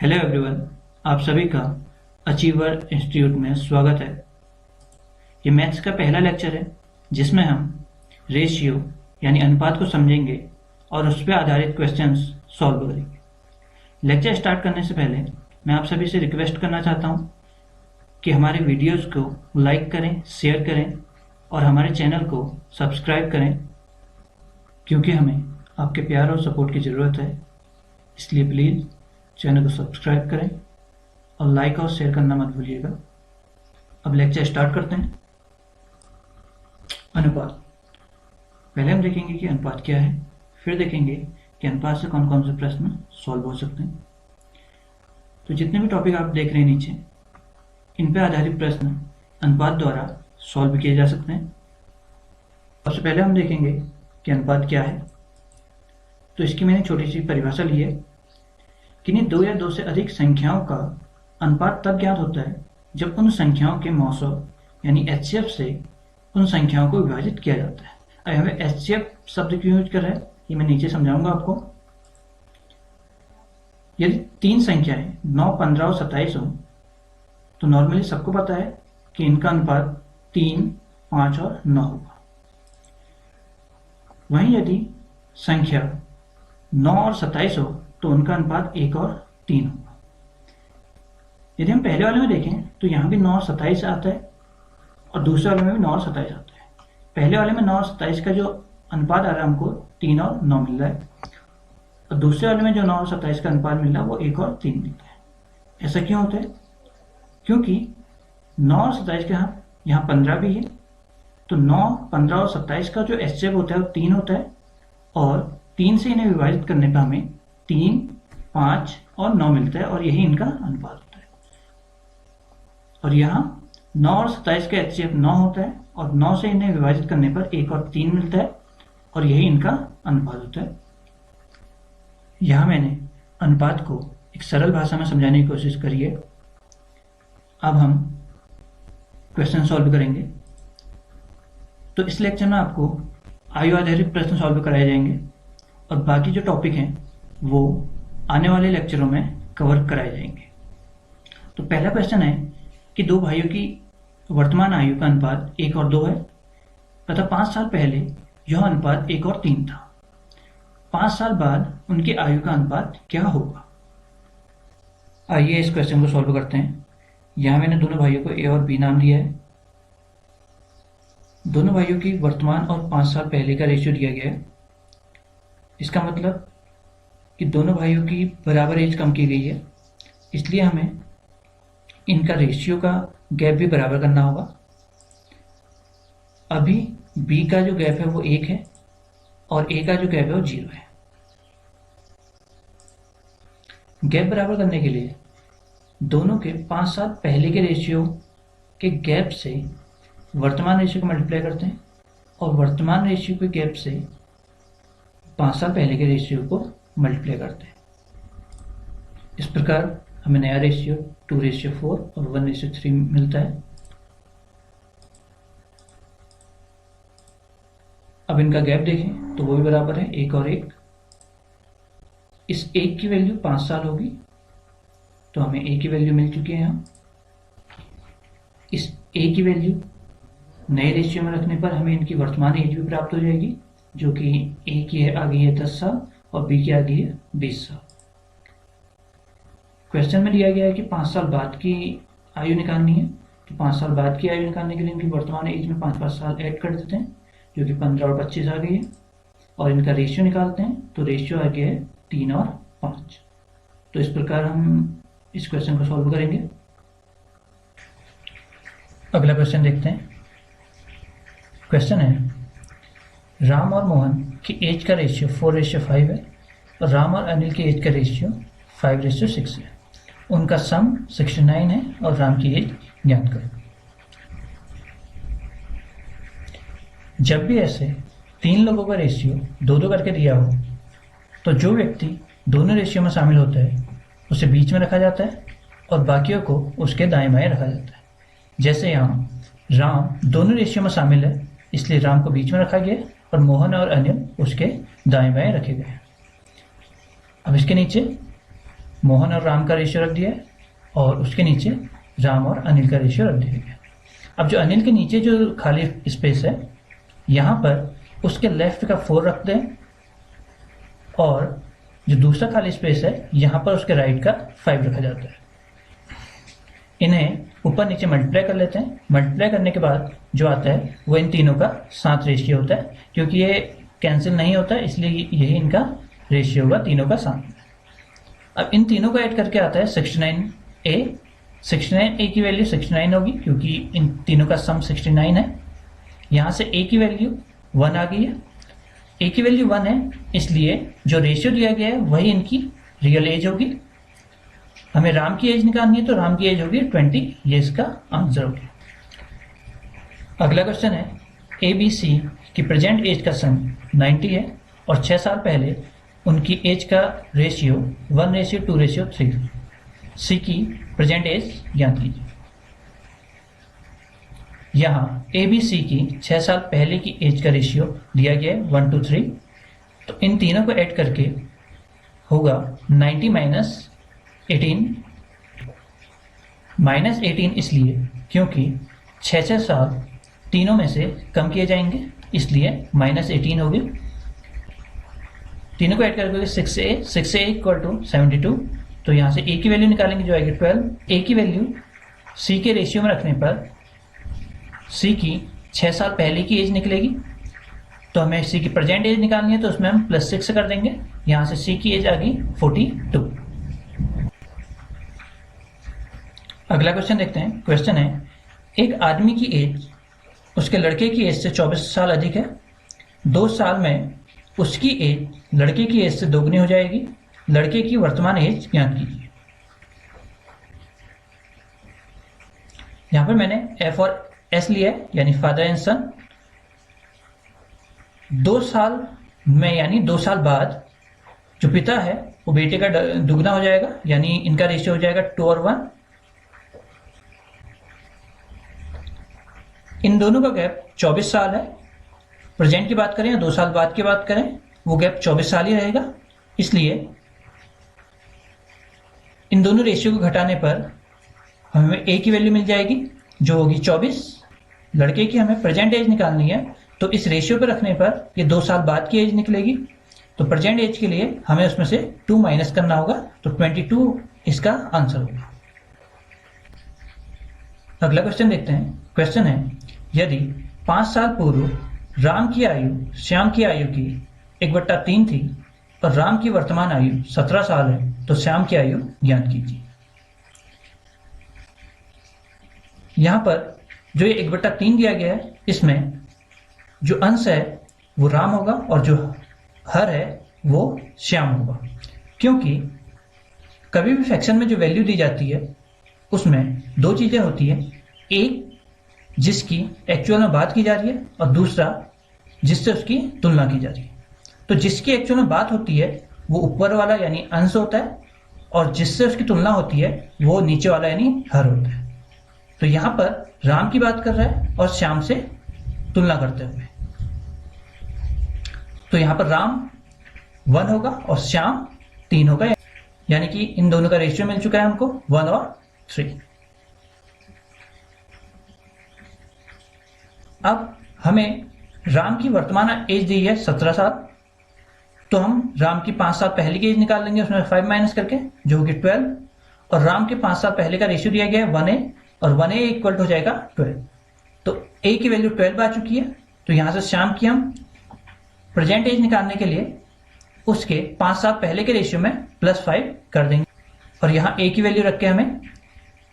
Hello everyone, आप सभी का अचीवर इंस्टीट्यूट में स्वागत है। ये मैथ्स का पहला लेक्चर है जिसमें हम रेशियो यानी अनुपात को समझेंगे और उस पर आधारित क्वेश्चंस सॉल्व करेंगे। लेक्चर स्टार्ट करने से पहले मैं आप सभी से रिक्वेस्ट करना चाहता हूँ कि हमारे वीडियोज़ को लाइक करें, शेयर करें और हमारे चैनल को सब्सक्राइब करें, क्योंकि हमें आपके प्यार और सपोर्ट की ज़रूरत है। इसलिए प्लीज़ चैनल को सब्सक्राइब करें और लाइक और शेयर करना मत भूलिएगा। अब लेक्चर स्टार्ट करते हैं। अनुपात। पहले हम देखेंगे कि अनुपात क्या है, फिर देखेंगे कि अनुपात से कौन कौन से प्रश्न सॉल्व हो सकते हैं। तो जितने भी टॉपिक आप देख रहे हैं नीचे, इन पर आधारित प्रश्न अनुपात द्वारा सॉल्व किए जा सकते हैं। सबसे पहले हम देखेंगे कि अनुपात क्या है। तो इसकी मैंने छोटी सी परिभाषा ली है। किन्हीं दो या दो से अधिक संख्याओं का अनुपात तब ज्ञात होता है जब उन संख्याओं के मौसों यानी एचसीएफ से उन संख्याओं को विभाजित किया जाता है। अब हमें एचसीएफ शब्द क्यों यूज कर रहा है ये मैं नीचे समझाऊंगा आपको। यदि तीन संख्याएं 9, 15 और 27 हो तो नॉर्मली सबको पता है कि इनका अनुपात 3, 5 और 9 होगा। वहीं यदि संख्या 9 और 27 हो तो उनका अनुपात 1 और 3 होगा। यदि हम पहले वाले में देखें तो यहाँ भी 9 और 27 आता है और दूसरे वाले में भी 9 और 27 आता है। पहले वाले में 9 और 27 का जो अनुपात आ रहा है हमको 3 और 9 मिल रहा है, और दूसरे वाले में जो 9 और 27 का अनुपात मिल रहा है वो 1 और 3 मिलता है। ऐसा क्यों होता है? क्योंकि 9 और 27 के यहाँ 15 भी है, तो 9, 15 और 27 का जो एचसीएफ होता है वो 3 होता है, और 3 से इन्हें विभाजित करने पर हमें 3, 5 और 9 मिलता है, और यही इनका अनुपात होता है। और यहाँ 9 और 27 का एचसीएफ 9 होता है, और 9 से इन्हें विभाजित करने पर 1 और 3 मिलता है, और यही इनका अनुपात होता है। यहाँ मैंने अनुपात को एक सरल भाषा में समझाने की कोशिश करी है। अब हम क्वेश्चन सॉल्व करेंगे। तो इस लेक्चर में आपको आयु आधारित प्रश्न सॉल्व कराए जाएंगे, और बाकी जो टॉपिक हैं वो आने वाले लेक्चरों में कवर कराए जाएंगे। तो पहला क्वेश्चन है कि दो भाइयों की वर्तमान आयु का अनुपात 1 और 2 है तथा 5 साल पहले यह अनुपात 1 और 3 था। 5 साल बाद उनकी आयु का अनुपात क्या होगा? आइए इस क्वेश्चन को सॉल्व करते हैं। यहाँ मैंने दोनों भाइयों को ए और बी नाम दिया है। दोनों भाइयों की वर्तमान और 5 साल पहले का रेशियो दिया गया है। इसका मतलब कि दोनों भाइयों की बराबर एज कम की गई है, इसलिए हमें इनका रेशियो का गैप भी बराबर करना होगा। अभी बी का जो गैप है वो 1 है और ए का जो गैप है वो 0 है। गैप बराबर करने के लिए दोनों के 5 साल पहले के रेशियो के गैप से वर्तमान रेशियो को मल्टीप्लाई करते हैं, और वर्तमान रेशियो के गैप से 5 साल पहले के रेशियो को मल्टीप्लाई करते हैं। इस प्रकार हमें नया रेशियो 2:4 और 1:3 मिलता है। अब इनका गैप देखें तो वो भी बराबर है 1 और 1। इस 1 की वैल्यू 5 साल होगी, तो हमें a की वैल्यू मिल चुकी है यहाँ। इस a की वैल्यू नए रेशियो में रखने पर हमें इनकी वर्तमान एज भी प्राप्त हो जाएगी, जो कि a की आ गई है 10 साल और b की आ गई है 20 साल। क्वेश्चन में दिया गया है कि 5 साल बाद की आयु निकालनी है, तो 5 साल बाद की आयु निकालने के लिए इनकी वर्तमान एज में 5-5 साल ऐड कर देते हैं, जो कि 15 और 25 आ गई है, और इनका रेशियो निकालते हैं तो रेशियो आ गया है 3 और 5। तो इस प्रकार हम इस क्वेश्चन को सॉल्व करेंगे। अगला क्वेश्चन देखते हैं। क्वेश्चन है राम और मोहन की एज का रेशियो 4:5 है और राम और अनिल की एज का रेशियो 5:6 है। उनका सम 69 है और राम की एज ज्ञात करो। जब भी ऐसे 3 लोगों का रेशियो 2-2 करके दिया हो तो जो व्यक्ति दोनों रेशियो में शामिल होता है उसे बीच में रखा जाता है और बाकियों को उसके दाएं बाएं रखा जाता है। जैसे यहाँ राम दोनों रेशियो में शामिल है, इसलिए राम को बीच में रखा गया और मोहन और अनिल उसके दाएं बाएं रखे गए। अब इसके नीचे मोहन और राम का रेशियो रख दिया है और उसके नीचे राम और अनिल का रेशियो रख दिया गया। अब जो अनिल के नीचे जो खाली स्पेस है यहाँ पर उसके लेफ्ट का 4 रख दें और जो दूसरा खाली स्पेस है यहाँ पर उसके राइट का 5 रखा जाता है। इन्हें ऊपर नीचे मल्टीप्लाई कर लेते हैं। मल्टीप्लाई करने के बाद जो आता है वो इन तीनों का साथ रेशियो होता है। क्योंकि ये कैंसिल नहीं होता है इसलिए यही इनका रेशियो होगा तीनों का साथ। अब इन तीनों को ऐड करके आता है 69A। 69A की वैल्यू 69 होगी क्योंकि इन तीनों का सम 69 है। यहाँ से A की वैल्यू 1 आ गई है। A की वैल्यू 1 है इसलिए जो रेशियो दिया गया है वही इनकी रियल एज होगी। हमें राम की एज निकालनी है तो राम की एज होगी 20। ये इसका आंसर होगी। अगला क्वेश्चन है ABC की प्रेजेंट एज का सम 90 है और 6 साल पहले उनकी एज का रेशियो 1:2:3। C की प्रेजेंट एज ज्ञात कीजिए। यहाँ ABC की 6 साल पहले की एज का रेशियो दिया गया है 1:3। तो इन तीनों को ऐड करके होगा 90 -18 इसलिए क्योंकि 6 साल तीनों में से कम किए जाएंगे इसलिए -18 होगी। तीनों को ऐड करके 6A = 72। तो यहाँ से A की वैल्यू निकालेंगे जो आएगी 12। A की वैल्यू C के रेशियो में रखने पर C की 6 साल पहले की एज निकलेगी। तो हमें C की प्रेजेंट एज निकालनी है तो उसमें हम +6 कर देंगे। यहाँ से C की एज आ गई 42। अगला क्वेश्चन देखते हैं। क्वेश्चन है एक आदमी की एज उसके लड़के की एज से 24 साल अधिक है। 2 साल में उसकी एज लड़के की एज से दोगुनी हो जाएगी। लड़के की वर्तमान एज ज्ञात कीजिए। यहाँ पर मैंने F और S लिया है यानी फादर एंड सन। 2 साल में यानी 2 साल बाद जो पिता है वो बेटे का दुगना हो जाएगा यानी इनका रेशियो हो जाएगा 2 और 1। इन दोनों का गैप 24 साल है। प्रेजेंट की बात करें या 2 साल बाद की बात करें वो गैप 24 साल ही रहेगा। इसलिए इन दोनों रेशियो को घटाने पर हमें A की वैल्यू मिल जाएगी जो होगी 24। लड़के की हमें प्रेजेंट एज निकालनी है तो इस रेशियो पर रखने पर ये 2 साल बाद की एज निकलेगी। तो प्रेजेंट एज के लिए हमें उसमें से 2 माइनस करना होगा तो 22 इसका आंसर होगा। अगला क्वेश्चन देखते हैं। क्वेश्चन है यदि 5 साल पूर्व राम की आयु श्याम की आयु की 1/3 थी और राम की वर्तमान आयु 17 साल है तो श्याम की आयु ज्ञात कीजिए। यहाँ पर जो ये 1/3 दिया गया है इसमें जो अंश है वो राम होगा और जो हर है वो श्याम होगा। क्योंकि कभी भी फ्रैक्शन में जो वैल्यू दी जाती है उसमें 2 चीजें होती है। एक जिसकी एक्चुअल में बात की जा रही है और दूसरा जिससे उसकी तुलना की जा रही है। तो जिसकी एक्चुअल में बात होती है वो ऊपर वाला यानी अंश होता है और जिससे उसकी तुलना होती है वो नीचे वाला यानी हर होता है। तो यहाँ पर राम की बात कर रहा है और श्याम से तुलना करते हुए। तो यहाँ पर राम 1 होगा और श्याम 3 होगा यानी कि इन दोनों का रेशियो मिल चुका है हमको 1 और 3। अब हमें राम की वर्तमान एज दी है 17 साल। तो हम राम की 5 साल पहले की एज निकाल लेंगे उसमें 5 माइनस करके जो होगी 12। और राम के 5 साल पहले का रेशियो दिया गया है 1A और 1A इक्वल हो जाएगा 12। तो A की वैल्यू 12 आ चुकी है। तो यहां से श्याम की हम प्रेजेंट एज निकालने के लिए उसके 5 साल पहले के रेशियो में +5 कर देंगे और यहाँ A की वैल्यू रख के हमें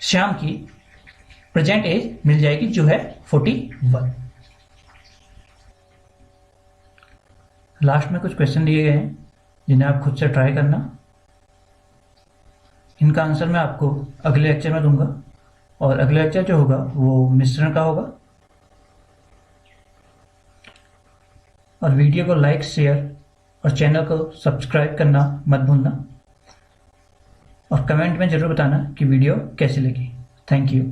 श्याम की प्रेजेंट एज मिल जाएगी जो है 41। लास्ट में कुछ क्वेश्चन दिए गए हैं जिन्हें आप खुद से ट्राई करना। इनका आंसर मैं आपको अगले लेक्चर में दूंगा और अगला लेक्चर जो होगा वो मिश्रण का होगा। और वीडियो को लाइक शेयर और चैनल को सब्सक्राइब करना मत भूलना और कमेंट में जरूर बताना कि वीडियो कैसी लगी। Thank you.